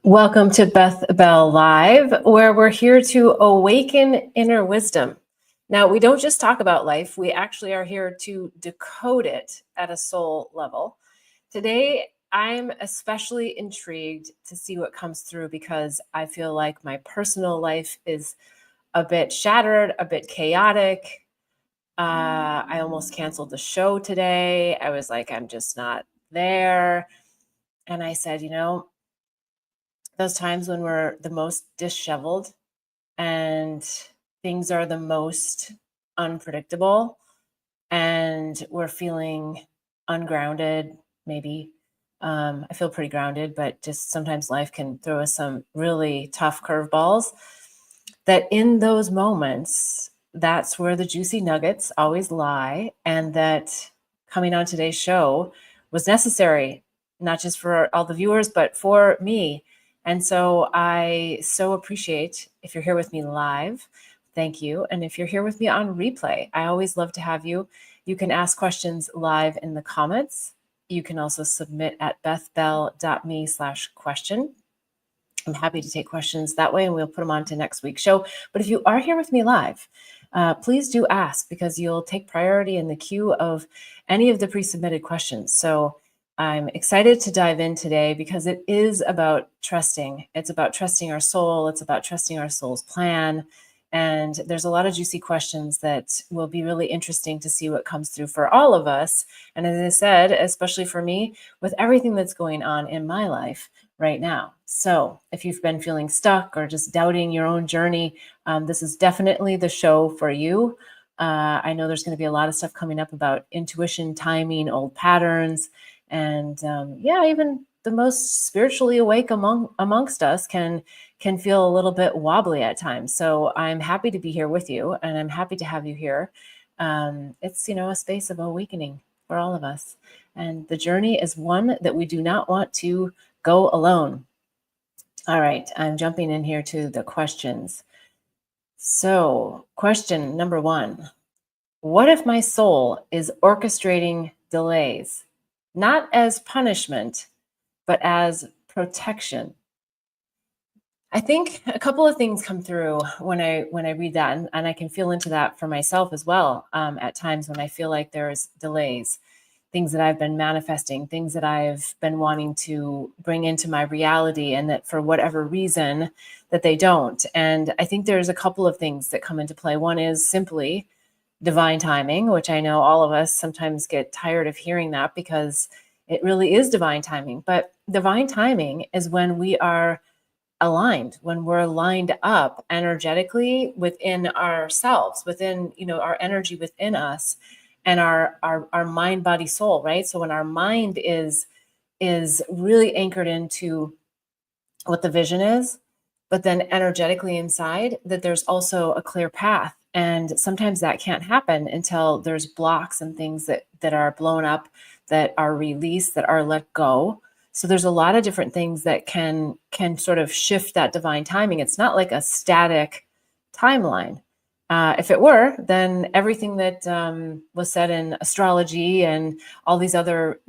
Welcome to Beth Bell Live, where we're here to awaken inner wisdom. Now, we don't just talk about life, we actually are here to decode it at a soul level. Today, I'm especially intrigued to see what comes through because I feel like my personal life is a bit shattered, a bit chaotic. I almost canceled the show today. I was like, I'm just not there. And I said, those times when we're the most disheveled and things are the most unpredictable and we're feeling ungrounded, maybe. I feel pretty grounded, but just sometimes life can throw us some really tough curveballs. That in those moments, that's where the juicy nuggets always lie. And that coming on today's show was necessary, not just for all the viewers, but for me. And so I so appreciate if you're here with me live. Thank you. And if you're here with me on replay, I always love to have you. You can ask questions live in the comments. You can also submit at bethbell.me/question. I'm happy to take questions that way, and we'll put them on to next week's show. But if you are here with me live, please do ask because you'll take priority in the queue of any of the pre-submitted questions. So I'm excited to dive in today because it is about trusting. It's about trusting our soul. It's about trusting our soul's plan. And there's a lot of juicy questions that will be really interesting to see what comes through for all of us. And as I said, especially for me, with everything that's going on in my life right now. So if you've been feeling stuck or just doubting your own journey, this is definitely the show for you. I know there's going to be a lot of stuff coming up about intuition, timing, old patterns, and even the most spiritually awake amongst us can feel a little bit wobbly at times. So I'm happy to be here with you, and I'm happy to have you here. It's a space of awakening for all of us, and the journey is one that we do not want to go alone. All right, I'm jumping in here to the questions. So, question number 1. What if my soul is orchestrating delays, not as punishment, but as protection? I think a couple of things come through when I read that, and I can feel into that for myself as well. At times when I feel like there's delays, things that I've been manifesting, things that I've been wanting to bring into my reality, and that for whatever reason that they don't. And I think there's a couple of things that come into play. One is simply divine timing, which I know all of us sometimes get tired of hearing that because it really is divine timing. But divine timing is when we are aligned, when we're lined up energetically within ourselves, within our energy within us, and our mind, body, soul, right? So when our mind is really anchored into what the vision is, but then energetically inside, that there's also a clear path. And sometimes that can't happen until there's blocks and things that are blown up, that are released, that are let go. So there's a lot of different things that can sort of shift that divine timing. It's not like a static timeline. If it were, then everything that was said in astrology and all these other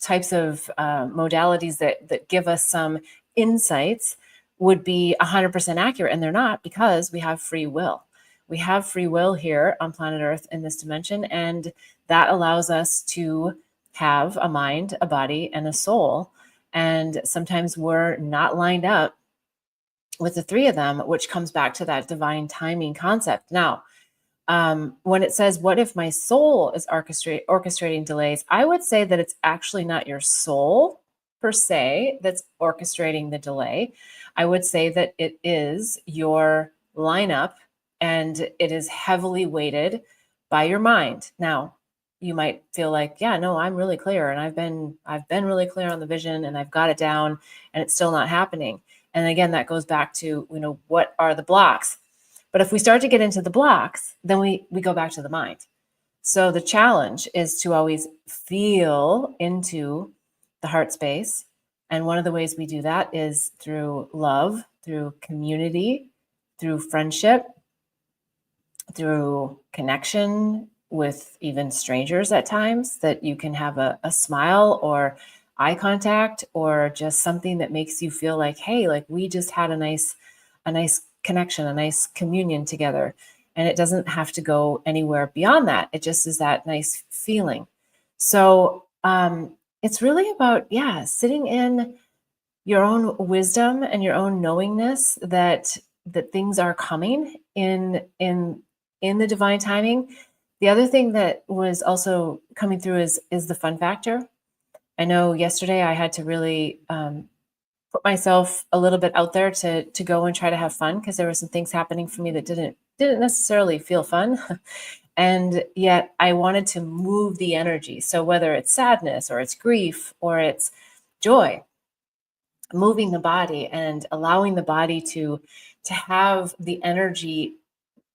types of modalities that give us some insights would be 100% accurate, and they're not, because we have free will. We have free will here on planet Earth in this dimension, and that allows us to have a mind, a body, and a soul. And sometimes we're not lined up with the three of them, which comes back to that divine timing concept. Now, when it says, what if my soul is orchestrating delays? I would say that it's actually not your soul per se that's orchestrating the delay. I would say that it is your lineup, and it is heavily weighted by your mind. Now, you might feel like, yeah, no, I'm really clear, and I've been really clear on the vision, and I've got it down, and it's still not happening. And again, that goes back to, what are the blocks? But if we start to get into the blocks, then we go back to the mind. So the challenge is to always feel into the heart space. And one of the ways we do that is through love, through community, through friendship, through connection with even strangers at times, that you can have a smile or eye contact or just something that makes you feel like, hey, like we just had a nice connection, a nice communion together. And it doesn't have to go anywhere beyond that. It just is that nice feeling. So it's really about, yeah, sitting in your own wisdom and your own knowingness that things are coming in the divine timing. The other thing that was also coming through is the fun factor. I know yesterday I had to really put myself a little bit out there to go and try to have fun because there were some things happening for me that didn't necessarily feel fun. And yet I wanted to move the energy. So whether it's sadness or it's grief or it's joy, moving the body and allowing the body to have the energy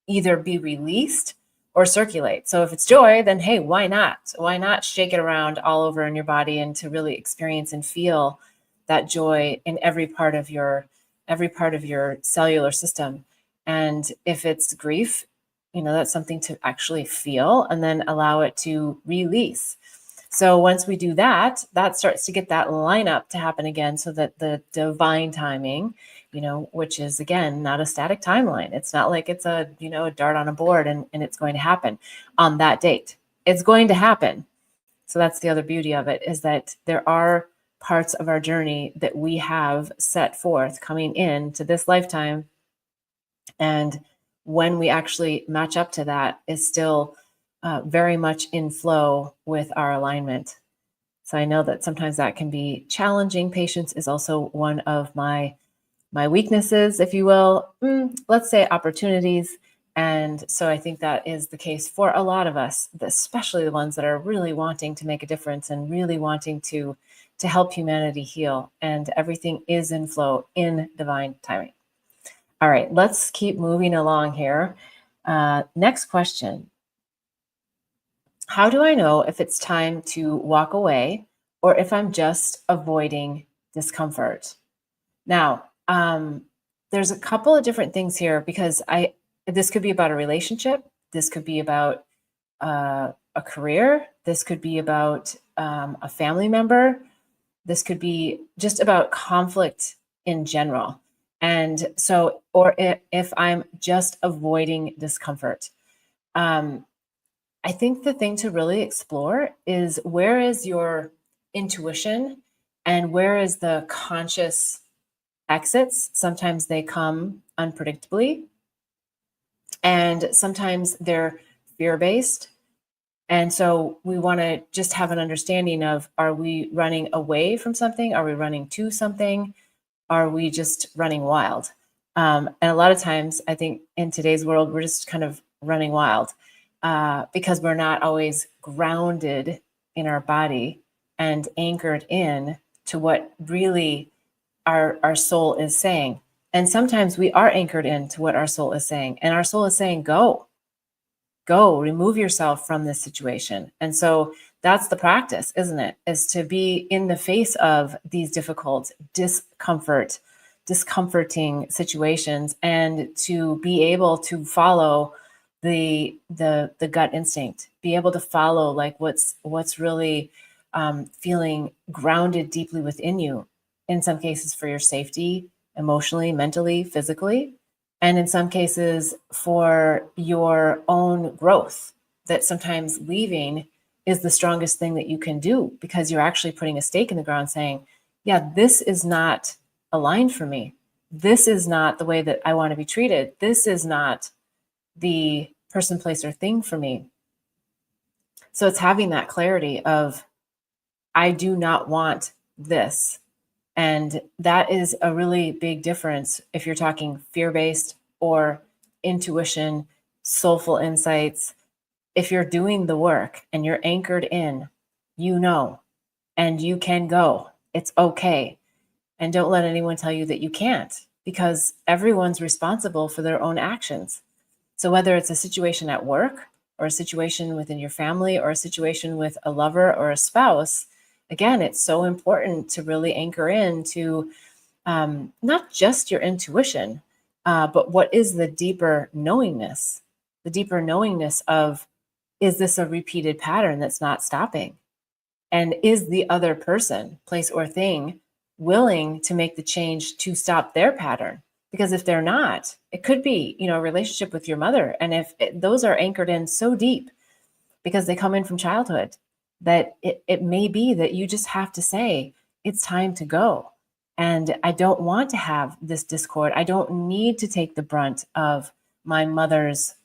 either be released or circulate. So if it's joy, then hey, why not? Why not shake it around all over in your body and to really experience and feel that joy in every part of your cellular system. And if it's grief, that's something to actually feel and then allow it to release. So once we do that, that starts to get that lineup to happen again so that the divine timing, which is again, not a static timeline. It's not like it's a dart on a board and it's going to happen on that date. It's going to happen. So that's the other beauty of it, is that there are parts of our journey that we have set forth coming into this lifetime. And when we actually match up to that is still very much in flow with our alignment. So I know that sometimes that can be challenging. Patience is also one of my weaknesses, if you will, let's say opportunities. And so I think that is the case for a lot of us, especially the ones that are really wanting to make a difference and really wanting to help humanity heal. And everything is in flow in divine timing. All right, let's keep moving along here. Next question. How do I know if it's time to walk away or if I'm just avoiding discomfort? Now, there's a couple of different things here because this could be about a relationship. This could be about a career. This could be about a family member. This could be just about conflict in general. And so, or if I'm just avoiding discomfort. I think the thing to really explore is, where is your intuition and where is the conscious exits? Sometimes they come unpredictably and sometimes they're fear-based. And so we want to just have an understanding of, are we running away from something? Are we running to something? Are we just running wild? And a lot of times I think in today's world, we're just kind of running wild. Because we're not always grounded in our body and anchored in to what really our soul is saying. And sometimes we are anchored into what our soul is saying. And our soul is saying, go, remove yourself from this situation. And so that's the practice, isn't it? Is to be in the face of these difficult, discomforting situations and to be able to follow the gut instinct, be able to follow like what's really feeling grounded deeply within you, in some cases for your safety, emotionally, mentally, physically, and in some cases for your own growth, that sometimes leaving is the strongest thing that you can do, because you're actually putting a stake in the ground saying, yeah, this is not aligned for me. This is not the way that I want to be treated. This is not the person, place, or thing for me. So it's having that clarity of, I do not want this. And that is a really big difference if you're talking fear-based or intuition, soulful insights. If you're doing the work and you're anchored in, and you can go, it's okay. And don't let anyone tell you that you can't, because everyone's responsible for their own actions. So whether it's a situation at work or a situation within your family or a situation with a lover or a spouse, again, it's so important to really anchor in to not just your intuition, but what is the deeper knowingness of, is this a repeated pattern that's not stopping? And is the other person, place, or thing willing to make the change to stop their pattern? Because if they're not, it could be, a relationship with your mother. And if those are anchored in so deep because they come in from childhood, that it may be that you just have to say, it's time to go. And I don't want to have this discord. I don't need to take the brunt of my mother's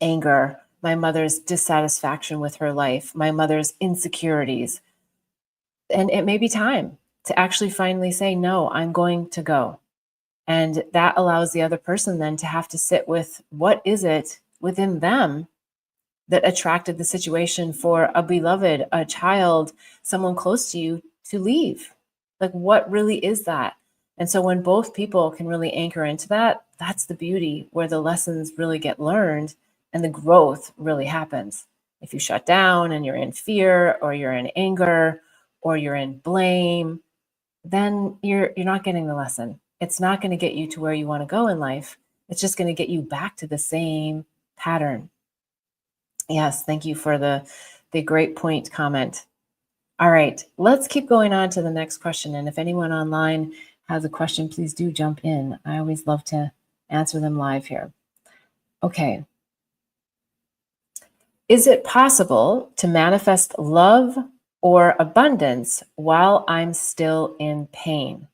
anger, my mother's dissatisfaction with her life, my mother's insecurities. And it may be time to actually finally say, no, I'm going to go. And that allows the other person then to have to sit with, what is it within them that attracted the situation for a beloved, a child, someone close to you to leave? Like, what really is that? And so when both people can really anchor into that, that's the beauty where the lessons really get learned and the growth really happens. If you shut down and you're in fear, or you're in anger, or you're in blame, then you're not getting the lesson. It's not going to get you to where you want to go in life. It's just going to get you back to the same pattern. Yes, thank you for the great point comment. All right, let's keep going on to the next question. And if anyone online has a question, please do jump in. I always love to answer them live here. Okay. Is it possible to manifest love or abundance while I'm still in pain?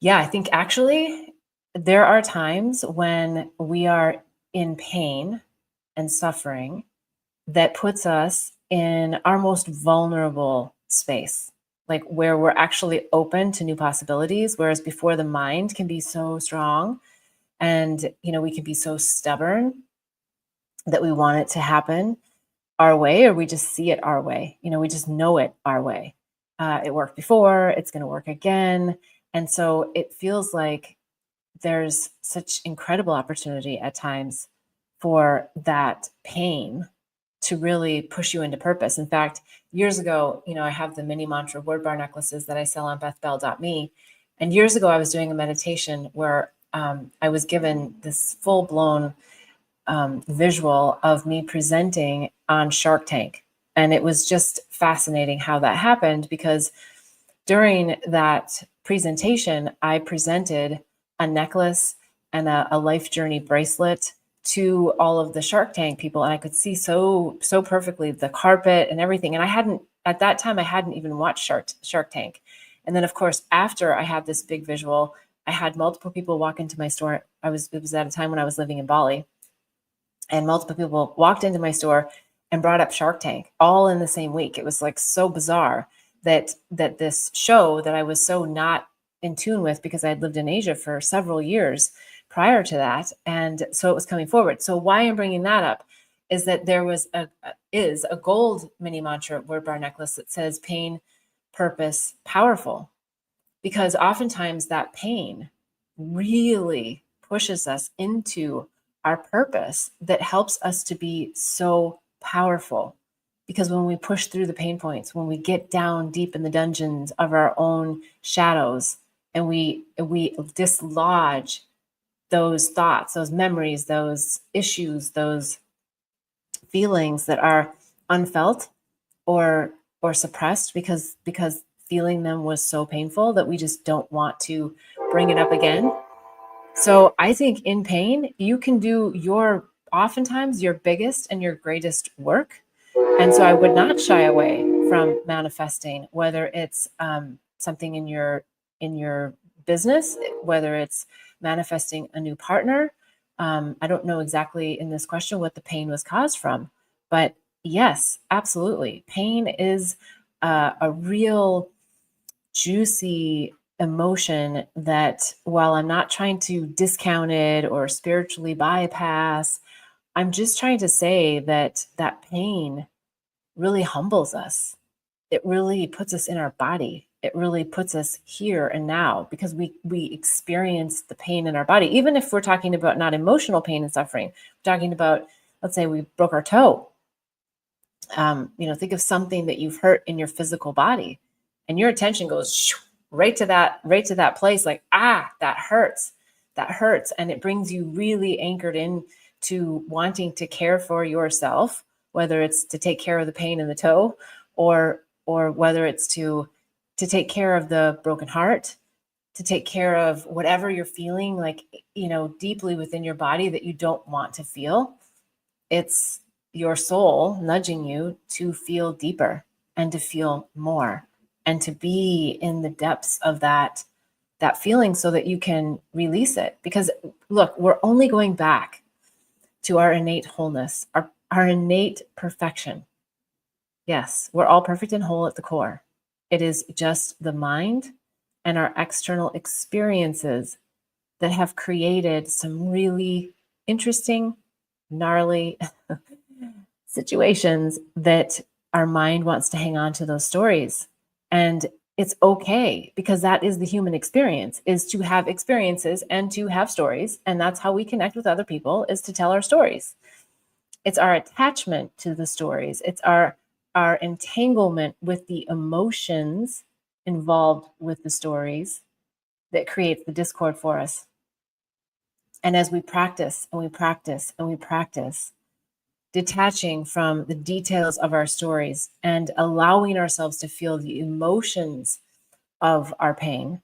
Yeah, I think actually there are times when we are in pain and suffering that puts us in our most vulnerable space, like where we're actually open to new possibilities. Whereas before, the mind can be so strong and, we can be so stubborn that we want it to happen our way, or we just see it our way. We just know it our way. It worked before, it's going to work again. And so it feels like there's such incredible opportunity at times for that pain to really push you into purpose. In fact, years ago, I have the mini mantra word bar necklaces that I sell on bethbell.me. And years ago, I was doing a meditation where I was given this full blown visual of me presenting on Shark Tank. And it was just fascinating how that happened, because during that presentation, I presented a necklace and a life journey bracelet to all of the Shark Tank people. And I could see so perfectly the carpet and everything. And at that time, I hadn't even watched Shark Tank. And then, of course, after I had this big visual, I had multiple people walk into my store. It was at a time when I was living in Bali. And multiple people walked into my store and brought up Shark Tank all in the same week. It was like so bizarre that this show that I was so not in tune with, because I had lived in Asia for several years prior to that. And so it was coming forward. So why I'm bringing that up is that there was a gold mini mantra word bar necklace that says pain, purpose, powerful. Because oftentimes that pain really pushes us into our purpose that helps us to be so powerful. Because when we push through the pain points, when we get down deep in the dungeons of our own shadows, and we dislodge those thoughts, those memories, those issues, those feelings that are unfelt or suppressed because feeling them was so painful that we just don't want to bring it up again. So I think in pain, you can do oftentimes your biggest and your greatest work. And so I would not shy away from manifesting, whether it's something in your business, whether it's manifesting a new partner. I don't know exactly in this question what the pain was caused from, but yes, absolutely. Pain is a real juicy emotion that, while I'm not trying to discount it or spiritually bypass, I'm just trying to say that pain really humbles us. It really puts us in our body. It really puts us here and now, because we experience the pain in our body. Even if we're talking about not emotional pain and suffering, we're talking about, let's say we broke our toe. Think of something that you've hurt in your physical body, and your attention goes right to that place, like, that hurts, and it brings you really anchored in to wanting to care for yourself, whether it's to take care of the pain in the toe or whether it's to take care of the broken heart, to take care of whatever you're feeling like, deeply within your body that you don't want to feel. It's your soul nudging you to feel deeper and to feel more and to be in the depths of that feeling so that you can release it. Because look, we're only going back to our innate wholeness, our innate perfection. Yes, we're all perfect and whole at the core. It is just the mind and our external experiences that have created some really interesting, gnarly situations that our mind wants to hang on to those stories. And it's okay, because that is the human experience, is to have experiences and to have stories. And that's how we connect with other people, is to tell our stories. It's our attachment to the stories. It's our entanglement with the emotions involved with the stories that creates the discord for us. And as we practice and we practice and we practice, detaching from the details of our stories and allowing ourselves to feel the emotions of our pain,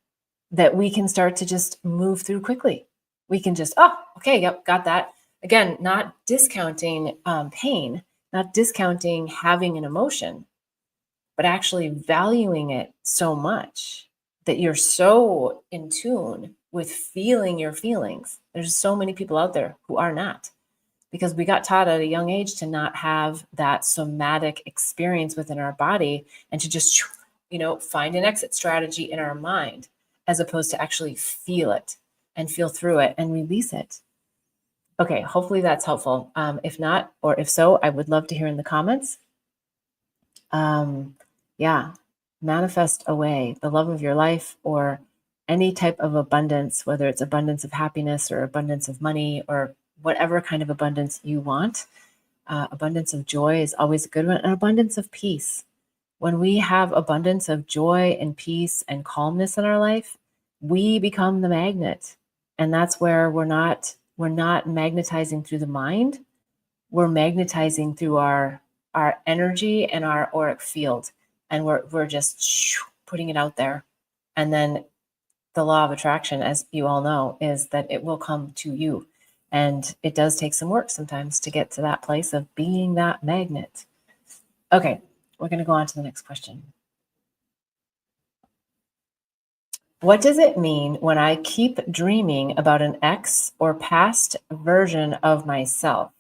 that we can start to just move through quickly. We can just, oh, okay, yep, got that. Again, not discounting pain, not discounting having an emotion, but actually valuing it so much that you're so in tune with feeling your feelings. There's so many people out there who are not, because we got taught at a young age to not have that somatic experience within our body and to just, find an exit strategy in our mind, as opposed to actually feel it and feel through it and release it. Okay, hopefully that's helpful. If not, or if so, I would love to hear in the comments. Yeah, manifest away the love of your life, or any type of abundance, whether it's abundance of happiness or abundance of money or whatever kind of abundance you want. Abundance of joy is always a good one, and abundance of peace. When we have abundance of joy and peace and calmness in our life, we become the magnet. And that's where we're not magnetizing through the mind. We're magnetizing through our energy and our auric field. And we're just putting it out there. And then the law of attraction, as you all know, is that it will come to you. And it does take some work sometimes to get to that place of being that magnet. Okay, we're going to go on to the next question. What does it mean when I keep dreaming about an ex or past version of myself?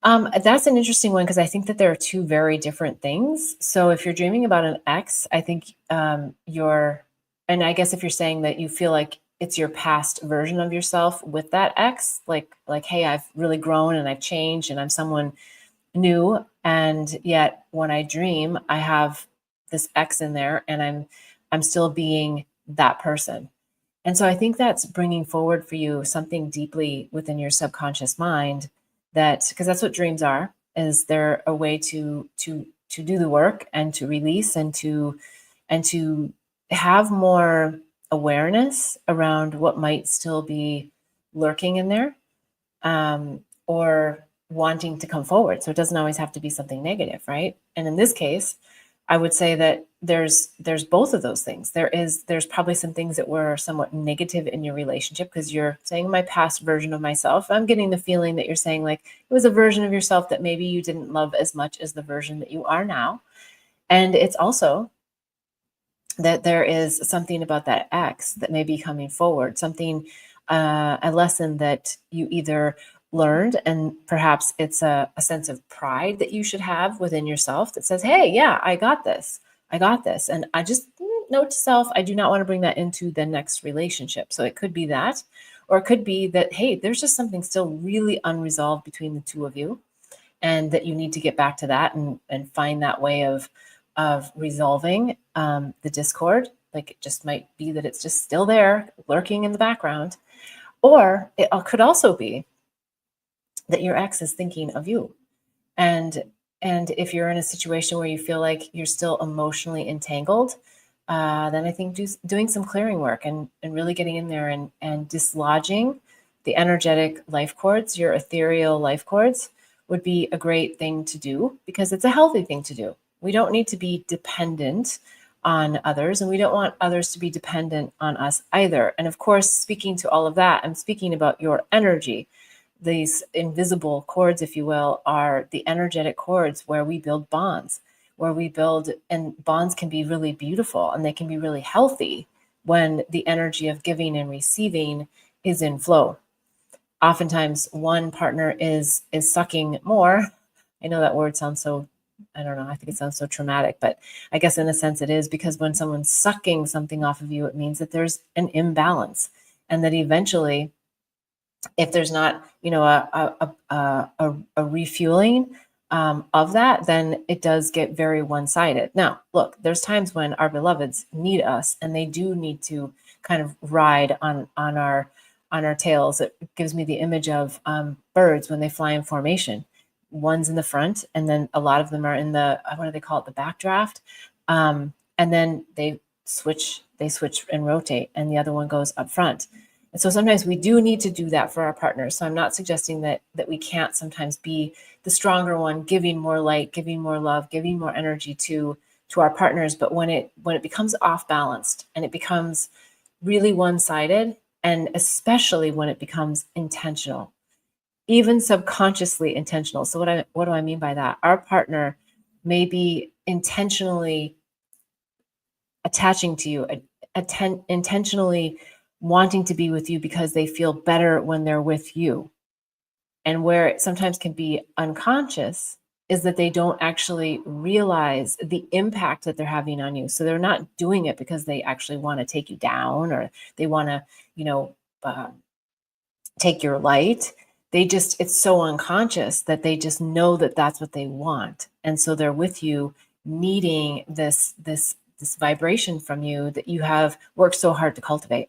That's an interesting one, because I think that there are two very different things. So if you're dreaming about an ex, I think and I guess if you're saying that you feel like it's your past version of yourself with that ex, like, hey, I've really grown and I've changed and I'm someone new, and yet when I dream, I have this ex in there, and I'm still being that person. And so I think that's bringing forward for you something deeply within your subconscious mind, that, because that's what dreams are, is they're a way to do the work and to release and to have more awareness around what might still be lurking in there, or wanting to come forward. So it doesn't always have to be something negative, right? And in this case, I would say that there's both of those things. There's probably some things that were somewhat negative in your relationship, because you're saying my past version of myself. I'm getting the feeling that you're saying like it was a version of yourself that maybe you didn't love as much as the version that you are now. And it's also that there is something about that ex that may be coming forward, something, a lesson that you either learned, and perhaps it's a sense of pride that you should have within yourself that says, hey, yeah, I got this. And I just, note to self, I do not want to bring that into the next relationship. So it could be that, or it could be that, hey, there's just something still really unresolved between the two of you, and that you need to get back to that and find that way of resolving the discord. Like, it just might be that it's just still there, lurking in the background. Or it could also be that your ex is thinking of you. And if you're in a situation where you feel like you're still emotionally entangled, then I think doing some clearing work and really getting in there and dislodging the energetic life cords, your ethereal life cords, would be a great thing to do, because it's a healthy thing to do. We don't need to be dependent on others, and we don't want others to be dependent on us either. And of course, speaking to all of that, I'm speaking about your energy. These invisible cords, if you will, are the energetic cords where we build bonds, where we build, and bonds can be really beautiful and they can be really healthy when the energy of giving and receiving is in flow. Oftentimes one partner is sucking more. I know that word sounds so, I don't know, I think it sounds so traumatic, but I guess in a sense it is, because when someone's sucking something off of you, it means that there's an imbalance, and that eventually, if there's not, a refueling of that, then it does get very one-sided. Now, look, there's times when our beloveds need us, and they do need to kind of ride on our tails. It gives me the image of birds when they fly in formation. One's in the front, and then a lot of them are in the, what do they call it, the backdraft, and then they switch and rotate, and the other one goes up front. And so sometimes we do need to do that for our partners. So I'm not suggesting that we can't sometimes be the stronger one, giving more light, giving more love, giving more energy to our partners. But when it becomes off balanced and it becomes really one-sided, and especially when it becomes intentional, even subconsciously intentional. So what do I mean by that? Our partner may be intentionally attaching to you, intentionally wanting to be with you because they feel better when they're with you. And where it sometimes can be unconscious is that they don't actually realize the impact that they're having on you. So they're not doing it because they actually want to take you down, or they want to, take your light. It's so unconscious that they just know that that's what they want. And so they're with you needing this vibration from you that you have worked so hard to cultivate.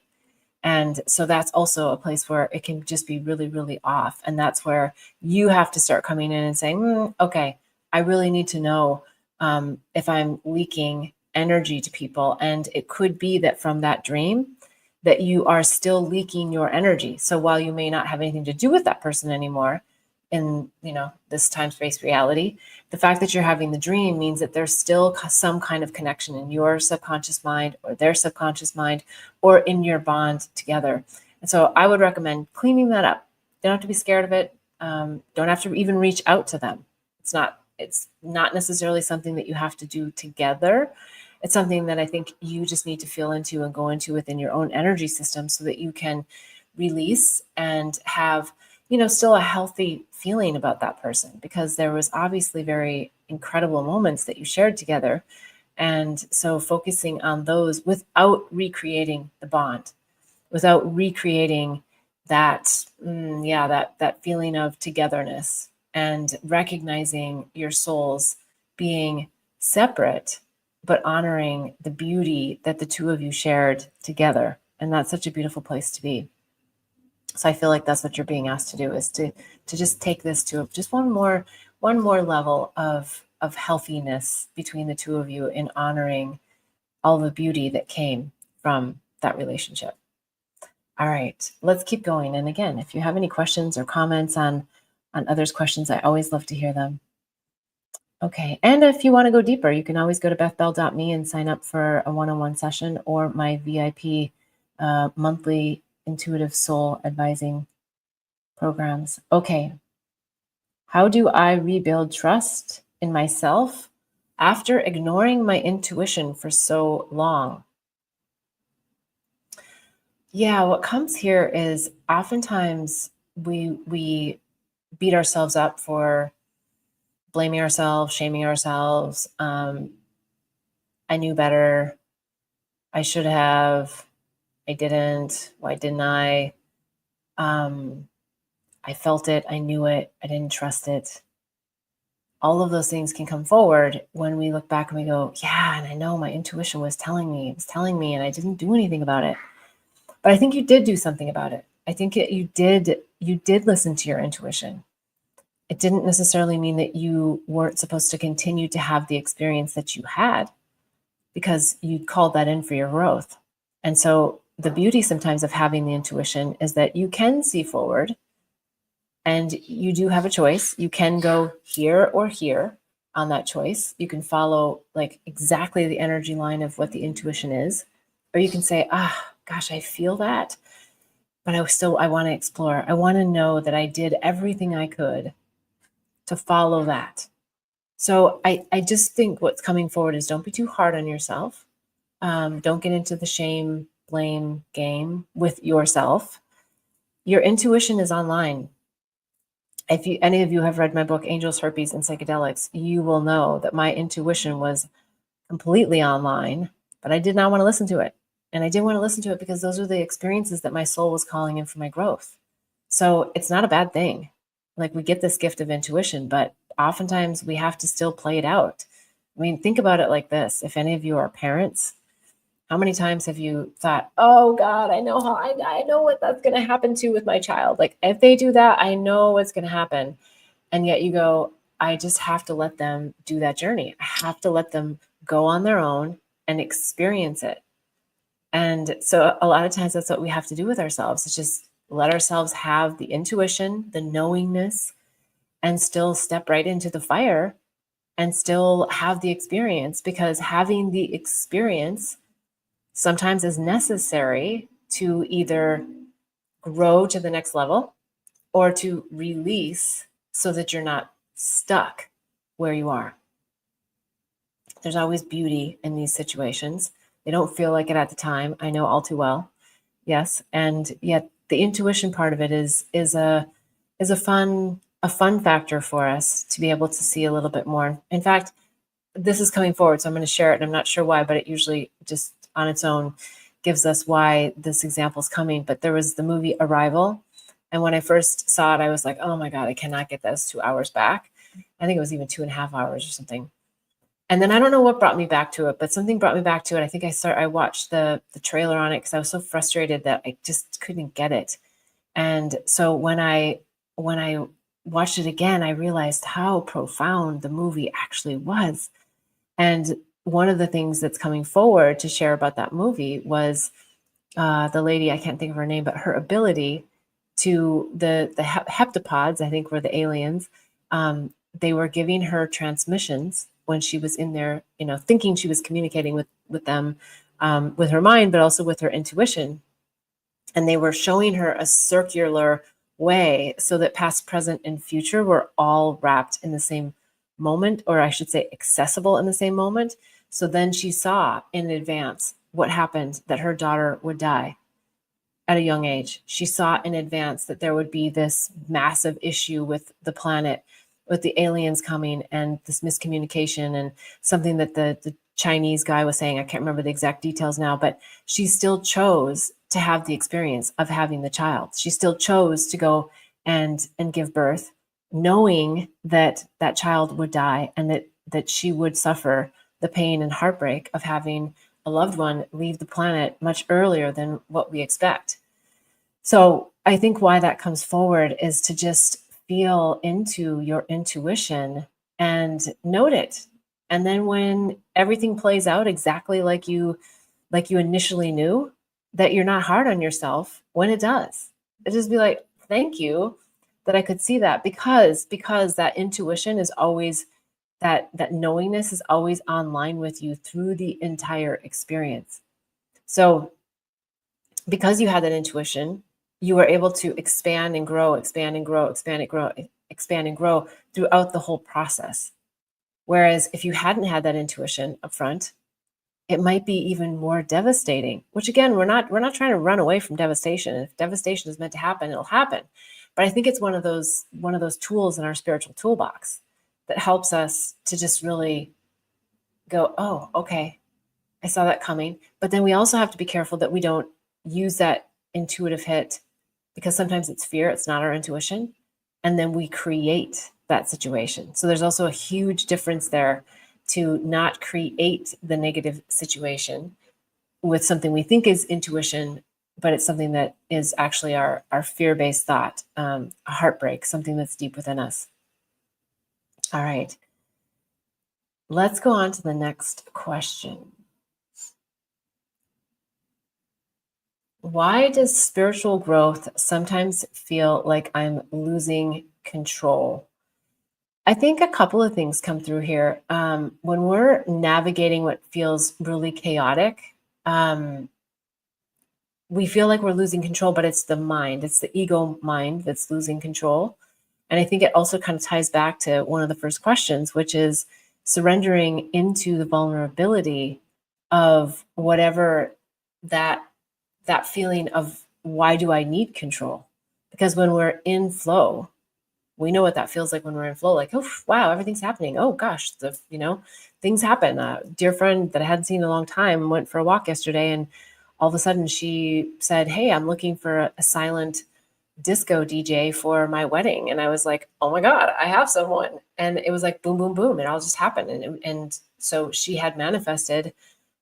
And so that's also a place where it can just be really, really off. And that's where you have to start coming in and saying, okay, I really need to know if I'm leaking energy to people. And it could be that from that dream that you are still leaking your energy. So while you may not have anything to do with that person anymore in, this time-space reality, the fact that you're having the dream means that there's still some kind of connection in your subconscious mind or their subconscious mind, or in your bond together. And so I would recommend cleaning that up. You don't have to be scared of it. Don't have to even reach out to them. It's not necessarily something that you have to do together. It's something that I think you just need to feel into and go into within your own energy system, so that you can release and have, still a healthy feeling about that person, because there was obviously very incredible moments that you shared together. And so focusing on those without recreating the bond, without recreating that, that feeling of togetherness, and recognizing your souls being separate, but honoring the beauty that the two of you shared together. And that's such a beautiful place to be. So I feel like that's what you're being asked to do, is to just take this to just one more level of healthiness between the two of you, in honoring all the beauty that came from that relationship. All right, let's keep going. And again, if you have any questions or comments on others' questions, I always love to hear them. Okay, and if you want to go deeper, you can always go to bethbell.me and sign up for a one-on-one session, or my VIP monthly intuitive soul advising programs. Okay, how do I rebuild trust in myself after ignoring my intuition for so long? Yeah, what comes here is oftentimes we beat ourselves up for blaming ourselves, shaming ourselves. I knew better. I should have. I didn't. Why didn't I? I felt it. I knew it. I didn't trust it. All of those things can come forward when we look back and we go, yeah, and I know my intuition was telling me, and I didn't do anything about it. But I think you did do something about it. I think you did listen to your intuition. It didn't necessarily mean that you weren't supposed to continue to have the experience that you had, because you called that in for your growth. And so the beauty sometimes of having the intuition is that you can see forward, and you do have a choice. You can go here or here. on that choice. You can follow like exactly the energy line of what the intuition is, or you can say, ah, gosh, I feel that, but I want to explore. I want to know that I did everything I could to follow that. So I just think what's coming forward is don't be too hard on yourself. Don't get into the shame, blame game with yourself. Your intuition is online. If any of you have read my book, Angels, Herpes, and Psychedelics, you will know that my intuition was completely online, but I did not want to listen to it. And I didn't want to listen to it because those are the experiences that my soul was calling in for my growth. So it's not a bad thing. Like we get this gift of intuition, but oftentimes we have to still play it out. I mean, think about it like this. If any of you are parents, how many times have you thought, oh God, I know what that's going to happen to with my child. Like if they do that, I know what's going to happen. And yet you go, I just have to let them do that journey. I have to let them go on their own and experience it. And so a lot of times that's what we have to do with ourselves. It's just let ourselves have the intuition, the knowingness, and still step right into the fire and still have the experience, because having the experience sometimes is necessary to either grow to the next level or to release so that you're not stuck where you are. There's always beauty in these situations. They don't feel like it at the time. I know all too well. Yes, and yet the intuition part of it is a fun factor for us to be able to see a little bit more. In fact, this is coming forward, so I'm going to share it, and I'm not sure why, but it usually just on its own gives us why this example is coming. But there was the movie Arrival, and when I first saw it, I was like, oh my God, I cannot get those 2 hours back. I think it was even 2.5 hours or something. And then I don't know what brought me back to it, but something brought me back to it. I think I watched the trailer on it because I was so frustrated that I just couldn't get it. And so when I watched it again, I realized how profound the movie actually was. And one of the things that's coming forward to share about that movie was the lady, I can't think of her name, but her ability to the heptapods, I think were the aliens. They were giving her transmissions when she was in there, thinking she was communicating with them, with her mind, but also with her intuition. And they were showing her a circular way so that past, present, and future were all wrapped in the same moment, or I should say accessible in the same moment. So then she saw in advance what happened, that her daughter would die at a young age. She saw in advance that there would be this massive issue with the planet, with the aliens coming, and this miscommunication, and something that the Chinese guy was saying. I can't remember the exact details now, but she still chose to have the experience of having the child. She still chose to go and give birth, knowing that that child would die, and that she would suffer the pain and heartbreak of having a loved one leave the planet much earlier than what we expect. So I think why that comes forward is to just feel into your intuition and note it. And then when everything plays out exactly like you initially knew, that you're not hard on yourself when it does. It just be like, thank you that I could see that, because that intuition is always, that knowingness is always online with you through the entire experience. So because you had that intuition, you were able to expand and grow, expand and grow, expand and grow, expand and grow throughout the whole process. Whereas if you hadn't had that intuition up front, it might be even more devastating, which again, we're not trying to run away from devastation. If devastation is meant to happen, it'll happen. But I think it's one of those tools in our spiritual toolbox that helps us to just really go, oh, okay, I saw that coming. But then we also have to be careful that we don't use that intuitive hit, because sometimes it's fear, it's not our intuition. And then we create that situation. So there's also a huge difference there, to not create the negative situation with something we think is intuition, but it's something that is actually our fear-based thought, a heartbreak, something that's deep within us. All right. Let's go on to the next question. Why does spiritual growth sometimes feel like I'm losing control? I think a couple of things come through here. When we're navigating what feels really chaotic, um, we feel like we're losing control, but it's the mind, it's the ego mind that's losing control. And I think it also kind of ties back to one of the first questions, which is surrendering into the vulnerability of whatever that that feeling of why do I need control? Because when we're in flow, we know what that feels like when we're in flow. Like, oh wow, everything's happening. Oh gosh, things happen. A dear friend that I hadn't seen in a long time went for a walk yesterday, and all of a sudden she said, "Hey, I'm looking for a silent disco DJ for my wedding." And I was like, "Oh my god, I have someone!" And it was like boom, boom, boom. It all just happened, and so she had manifested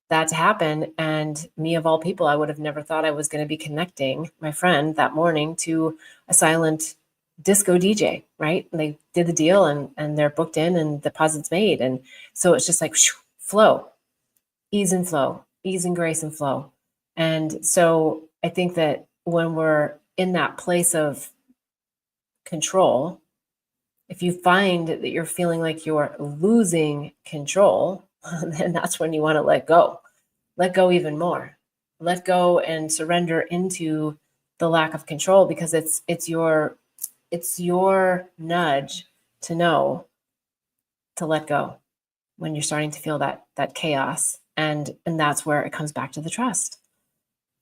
that to happen. And me, of all people, I would have never thought I was going to be connecting my friend that morning to a silent disco DJ, right? And they did the deal, and they're booked in and deposits made. And so it's just like flow, ease and grace and flow. And so I think that when we're in that place of control, if you find that you're feeling like you're losing control, then that's when you want to let go even more, let go and surrender into the lack of control, because it's your nudge to know to let go when you're starting to feel that chaos. And that's where it comes back to the trust.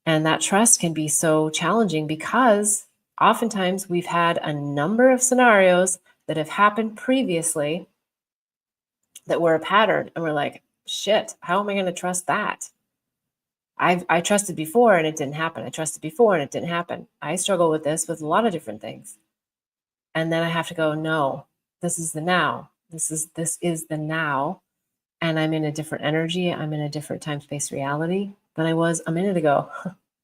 And that trust can be so challenging because oftentimes we've had a number of scenarios that have happened previously that were a pattern, and we're like, shit, how am I going to trust that? I trusted before and it didn't happen. I trusted before and it didn't happen. I struggle with this with a lot of different things. And then I have to go, no, this is the now. This is the now. And I'm in a different energy. I'm in a different time space reality than I was a minute ago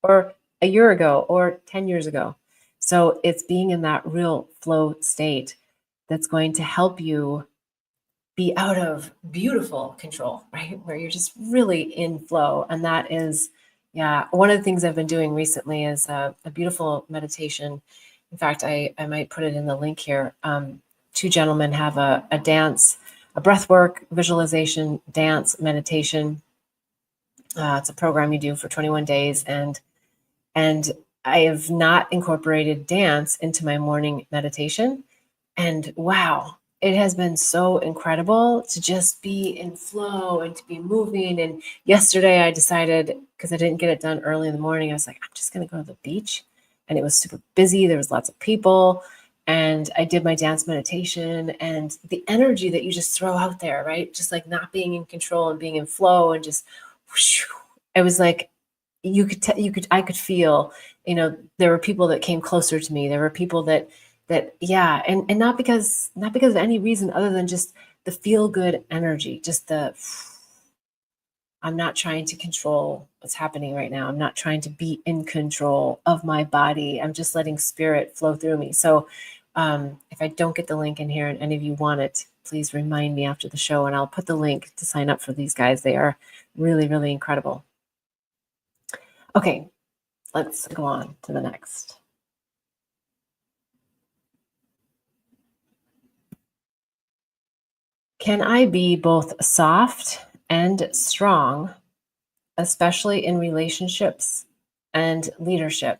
or a year ago or 10 years ago. So it's being in that real flow state that's going to help you be out of beautiful control, right? Where you're just really in flow. And that is, yeah, one of the things I've been doing recently is a beautiful meditation. In fact, I might put it in the link here. Two gentlemen have a dance, a breathwork, visualization, dance, meditation. It's a program you do for 21 days. And I have not incorporated dance into my morning meditation. And wow, it has been so incredible to just be in flow and to be moving. And yesterday I decided, because I didn't get it done early in the morning, I was like, I'm just going to go to the beach. And it was super busy. There was lots of people. And I did my dance meditation, and the energy that you just throw out there, right? Just like not being in control and being in flow and just, whoosh, it was like, I could feel, there were people that came closer to me. There were people that yeah, and not because of any reason other than just the feel good energy, just I'm not trying to control what's happening right now. I'm not trying to be in control of my body. I'm just letting spirit flow through me. So if I don't get the link in here and any of you want it, please remind me after the show, and I'll put the link to sign up for these guys. They are really, really incredible. Okay, let's go on to the next. Can I be both soft and strong, especially in relationships and leadership?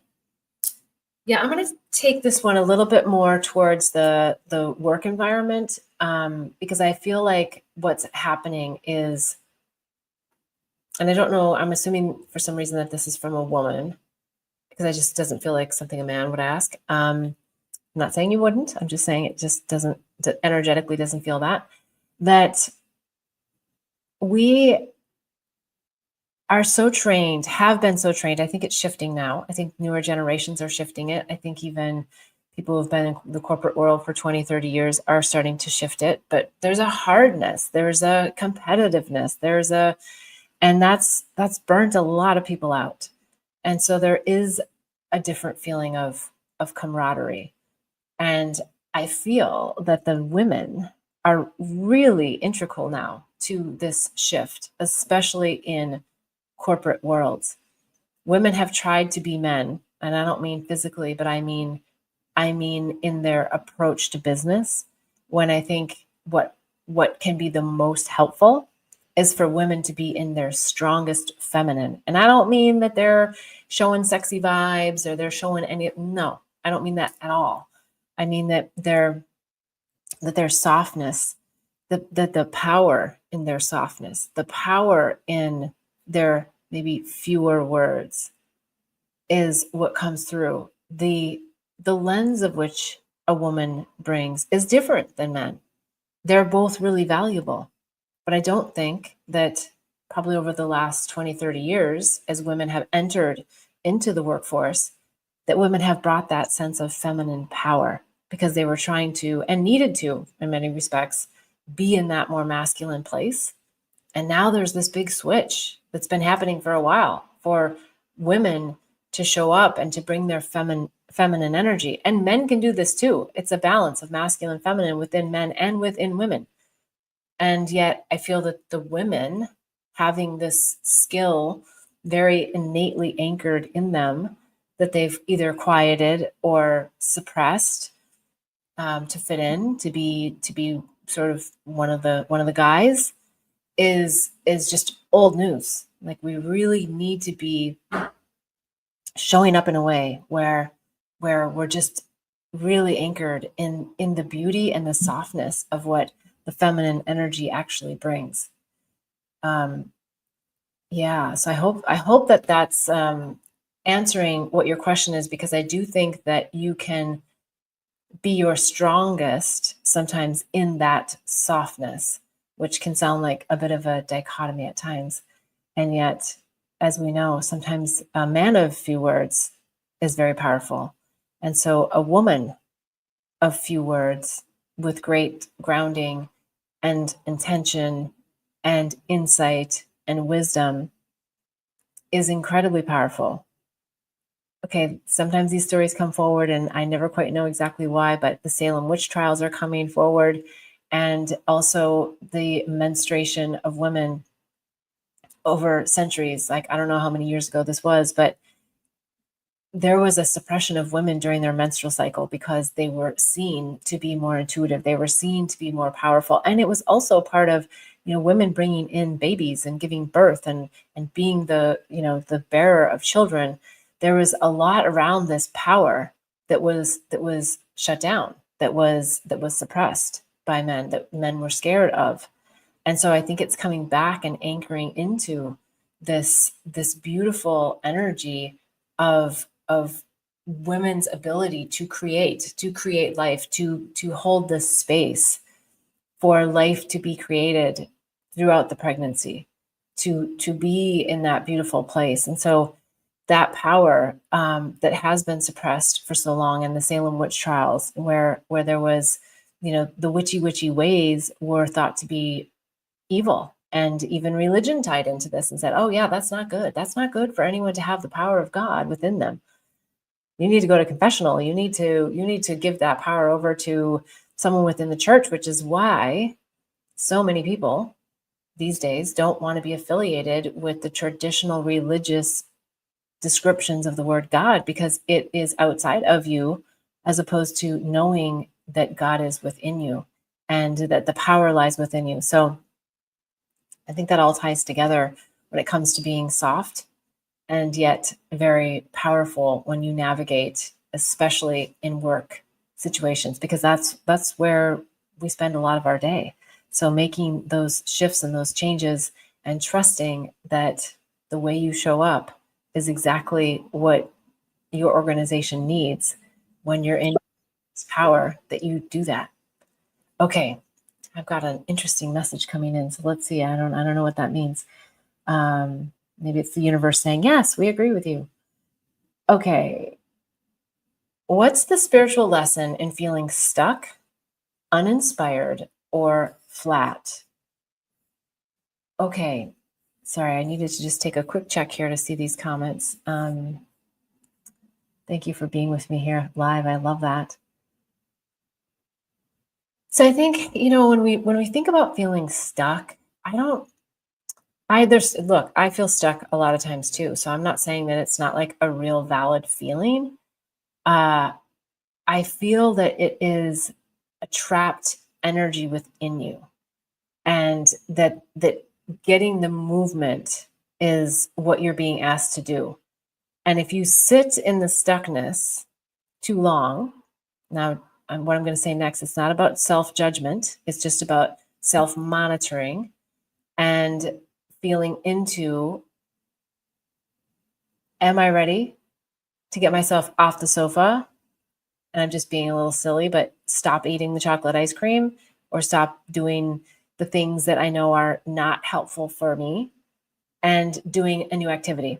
Yeah, I'm going to take this one a little bit more towards the work environment, because I feel like what's happening is, and I don't know, I'm assuming for some reason that this is from a woman, because it just doesn't feel like something a man would ask. I'm not saying you wouldn't. I'm just saying it just doesn't, energetically doesn't feel that we are so trained, have been so trained. I think it's shifting now. I think newer generations are shifting it. I think even people who've been in the corporate world for 20, 30 years are starting to shift it. But there's a hardness, there's a competitiveness, and that's burnt a lot of people out. And so there is a different feeling of camaraderie. And I feel that the women are really integral now to this shift, especially in corporate worlds. Women have tried to be men, and I don't mean physically, but I mean in their approach to business. When I think what can be the most helpful is for women to be in their strongest feminine. And I don't mean that they're showing sexy vibes or they're showing any, no, I don't mean that at all. I mean that their softness, the power in their softness, the power in their maybe fewer words is what comes through. The lens of which a woman brings is different than men. They're both really valuable. But I don't think that probably over the last 20, 30 years, as women have entered into the workforce, that women have brought that sense of feminine power because they were trying to and needed to, in many respects, be in that more masculine place. And now there's this big switch that's been happening for a while for women to show up and to bring their feminine energy. And men can do this too. It's a balance of masculine, feminine within men and within women. And yet I feel that the women having this skill very innately anchored in them that they've either quieted or suppressed to fit in, to be sort of one of the guys is just old news. Like we really need to be showing up in a way where we're just really anchored in the beauty and the softness of what the feminine energy actually brings. Yeah, so I hope that that's answering what your question is, because I do think that you can be your strongest sometimes in that softness, which can sound like a bit of a dichotomy at times. And yet, as we know, sometimes a man of few words is very powerful. And so a woman of few words with great grounding and intention and insight and wisdom is incredibly powerful. Okay, sometimes these stories come forward and I never quite know exactly why, but the Salem witch trials are coming forward, and also the menstruation of women over centuries. Like, I don't know how many years ago this was, but there was a suppression of women during their menstrual cycle because they were seen to be more intuitive. They were seen to be more powerful. And it was also part of, women bringing in babies and giving birth and being the, the bearer of children. There was a lot around this power that was shut down, that was suppressed by men, that men were scared of. And so I think it's coming back and anchoring into this beautiful energy of women's ability to create life, to hold this space for life to be created throughout the pregnancy, to be in that beautiful place. And so that power that has been suppressed for so long in the Salem witch trials, where there was, the witchy ways were thought to be evil, and even religion tied into this and said, oh yeah, that's not good. That's not good for anyone to have the power of God within them. You need to go to confessional. You need to give that power over to someone within the church, which is why so many people these days don't want to be affiliated with the traditional religious descriptions of the word God, because it is outside of you, as opposed to knowing that God is within you and that the power lies within you. So I think that all ties together when it comes to being soft and yet very powerful when you navigate, especially in work situations, because that's where we spend a lot of our day. So making those shifts and those changes and trusting that the way you show up is exactly what your organization needs when you're in power, that you do that. Okay, I've got an interesting message coming in. So let's see. I don't know what that means. Maybe it's the universe saying, yes, we agree with you. Okay. What's the spiritual lesson in feeling stuck, uninspired, or flat? Okay. Sorry, I needed to just take a quick check here to see these comments. Thank you for being with me here live. I love that. So I think, when we think about feeling stuck, I feel stuck a lot of times too. So I'm not saying that it's not like a real valid feeling. I feel that it is trapped energy within you, and that getting the movement is what you're being asked to do. And if you sit in the stuckness too long, now what I'm going to say next, it's not about self-judgment. It's just about self-monitoring and feeling into, am I ready to get myself off the sofa? And I'm just being a little silly, but stop eating the chocolate ice cream or stop doing the things that I know are not helpful for me, and doing a new activity,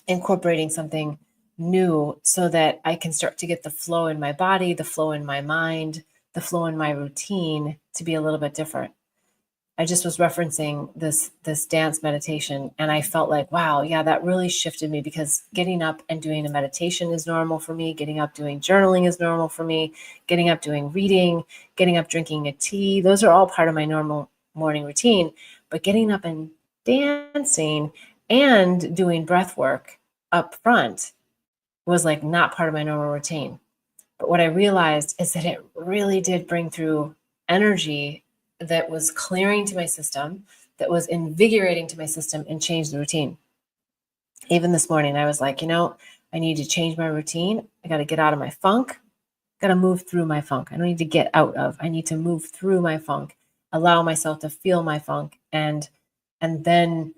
incorporating something new so that I can start to get the flow in my body, the flow in my mind, the flow in my routine to be a little bit different. I just was referencing this dance meditation, and I felt like, wow, yeah, that really shifted me, because getting up and doing a meditation is normal for me. Getting up doing journaling is normal for me. Getting up doing reading, getting up drinking a tea, those are all part of my normal morning routine. But getting up and dancing and doing breath work up front was like not part of my normal routine. But what I realized is that it really did bring through energy that was clearing to my system, that was invigorating to my system, and changed the routine. Even this morning, I was like, I need to change my routine. I got to get out of my funk. Got to move through my funk. I don't need to get out of. I need to move through my funk, allow myself to feel my funk, and then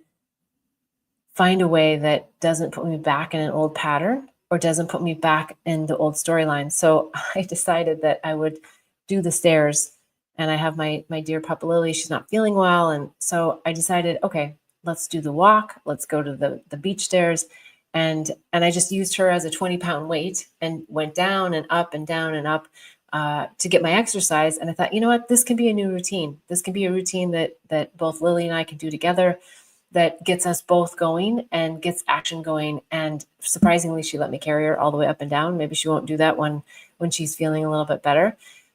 find a way that doesn't put me back in an old pattern or doesn't put me back in the old storyline. So I decided that I would do the stairs, and I have my dear pup Lily. She's not feeling well. And so I decided, okay, let's do the walk. Let's go to the beach stairs. And I just used her as a 20-pound weight and went down and up and down and up to get my exercise. And I thought, you know what, this can be a new routine. This can be a routine that both Lily and I can do together, that gets us both going and gets action going. And surprisingly, she let me carry her all the way up and down. Maybe she won't do that when she's feeling a little bit better.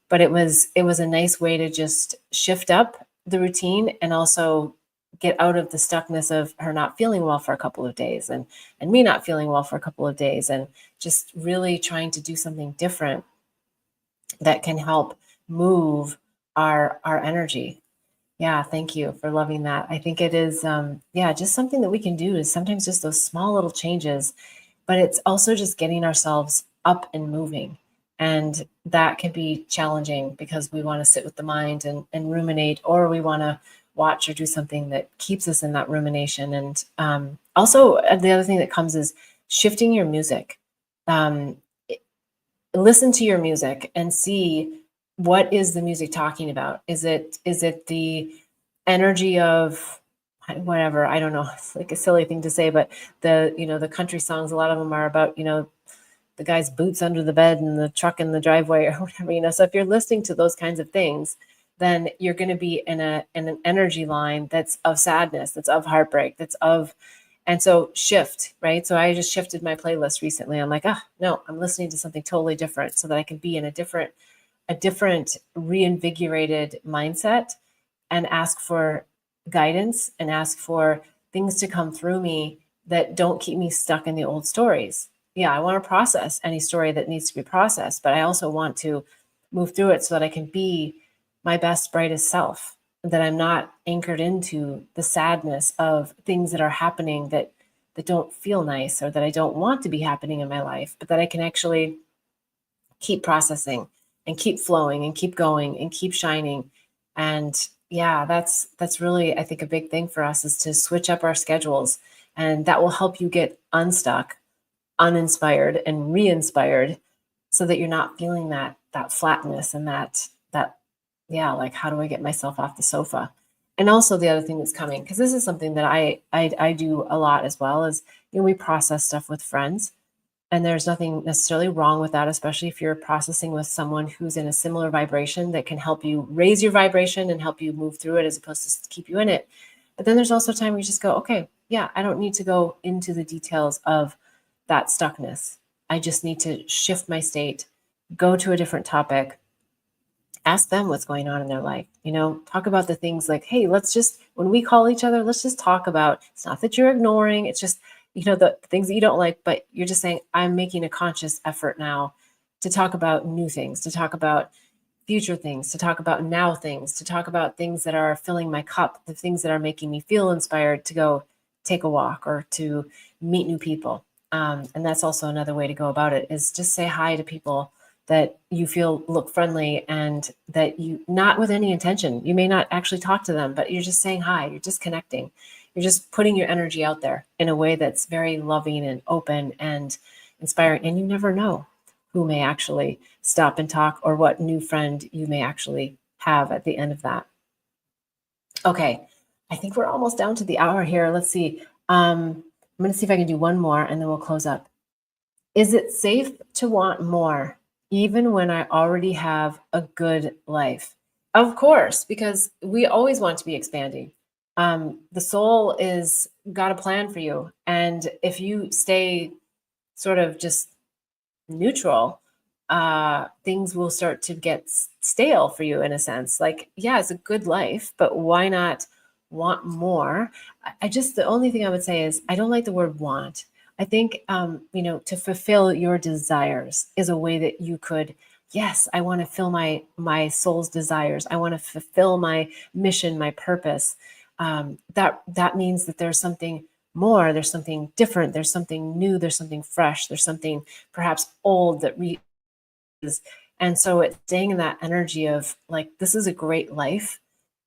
But it was a nice way to just shift up the routine and also get out of the stuckness of her not feeling well for a couple of days, and me not feeling well for a couple of days, and just really trying to do something different that can help move our energy. Yeah, thank you for loving that. I think it is, just something that we can do, is sometimes just those small little changes, but it's also just getting ourselves up and moving. And that can be challenging because we want to sit with the mind and ruminate, or we want to watch or do something that keeps us in that rumination. And also, the other thing that comes is shifting your music. Um, Listen to your music and see, what is the music talking about? Is it the energy of whatever? I don't know. It's like a silly thing to say, but the country songs, a lot of them are about, the guy's boots under the bed and the truck in the driveway or whatever, So if you're listening to those kinds of things, then you're going to be in an energy line that's of sadness, that's of heartbreak, and so shift, right? So I just shifted my playlist recently. I'm like, no, I'm listening to something totally different so that I can be in a different reinvigorated mindset, and ask for guidance and ask for things to come through me that don't keep me stuck in the old stories. Yeah, I want to process any story that needs to be processed, but I also want to move through it so that I can be my best, brightest self, that I'm not anchored into the sadness of things that are happening that don't feel nice, or that I don't want to be happening in my life, but that I can actually keep processing and keep flowing and keep going and keep shining. And yeah, that's really, I think, a big thing for us, is to switch up our schedules, and that will help you get unstuck, uninspired, and re-inspired, so that you're not feeling that flatness and that yeah, like, how do I get myself off the sofa? And also, the other thing that's coming, because this is something that I do a lot as well, is, we process stuff with friends. And there's nothing necessarily wrong with that, especially if you're processing with someone who's in a similar vibration that can help you raise your vibration and help you move through it, as opposed to keep you in it. But then there's also time where you just go, okay, yeah, I don't need to go into the details of that stuckness. I just need to shift my state, go to a different topic, ask them what's going on in their life. Talk about the things like, hey, let's just, when we call each other, let's just talk about, it's not that you're ignoring, it's just, the things that you don't like, but you're just saying, I'm making a conscious effort now to talk about new things, to talk about future things, to talk about now things, to talk about things that are filling my cup, the things that are making me feel inspired to go take a walk or to meet new people. And that's also another way to go about it, is just say hi to people that you feel look friendly and that you, not with any intention, you may not actually talk to them, but you're just saying hi, you're just connecting. You're just putting your energy out there in a way that's very loving and open and inspiring. And you never know who may actually stop and talk or what new friend you may actually have at the end of that. Okay, I think we're almost down to the hour here. Let's see. I'm going to see if I can do one more and then we'll close up. Is it safe to want more, even when I already have a good life? Of course, because we always want to be expanding. The soul is got a plan for you. And if you stay sort of just neutral, things will start to get stale for you in a sense. Like, yeah, it's a good life, but why not want more? I just, the only thing I would say is I don't like the word want. I think, to fulfill your desires is a way that you could, yes, I want to fill my soul's desires. I want to fulfill my mission, my purpose. That means that there's something more, there's something different, there's something new, there's something fresh, there's something perhaps old that is. And so it's staying in that energy of like, this is a great life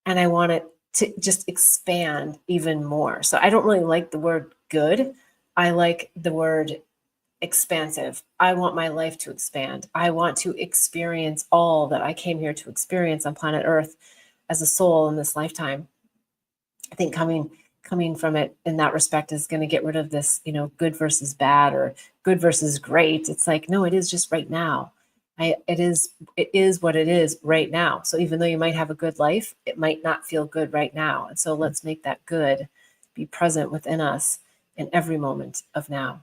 and I want it to just expand even more. So I don't really like the word good. I like the word expansive. I want my life to expand. I want to experience all that I came here to experience on planet Earth as a soul in this lifetime. I think coming from it in that respect is going to get rid of this, good versus bad or good versus great. It's like, no, it is just right now. It is what it is right now. So even though you might have a good life, it might not feel good right now. And so let's make that good be present within us in every moment of now.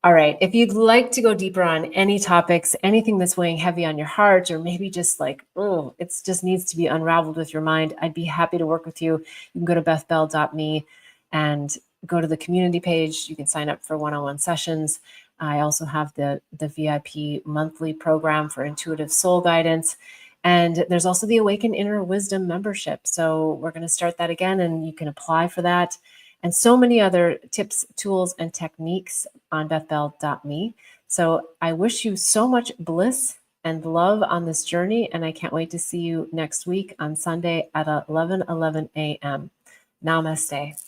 All right. If you'd like to go deeper on any topics, anything that's weighing heavy on your heart, or maybe just like, oh, it just needs to be unraveled with your mind, I'd be happy to work with you. You can go to bethbell.me and go to the community page. You can sign up for one-on-one sessions. I also have the VIP monthly program for intuitive soul guidance. And there's also the Awaken Inner Wisdom membership. So we're going to start that again, and you can apply for that. And so many other tips, tools, and techniques on bethbell.me. So I wish you so much bliss and love on this journey. And I can't wait to see you next week on Sunday at 11:11 a.m. Namaste.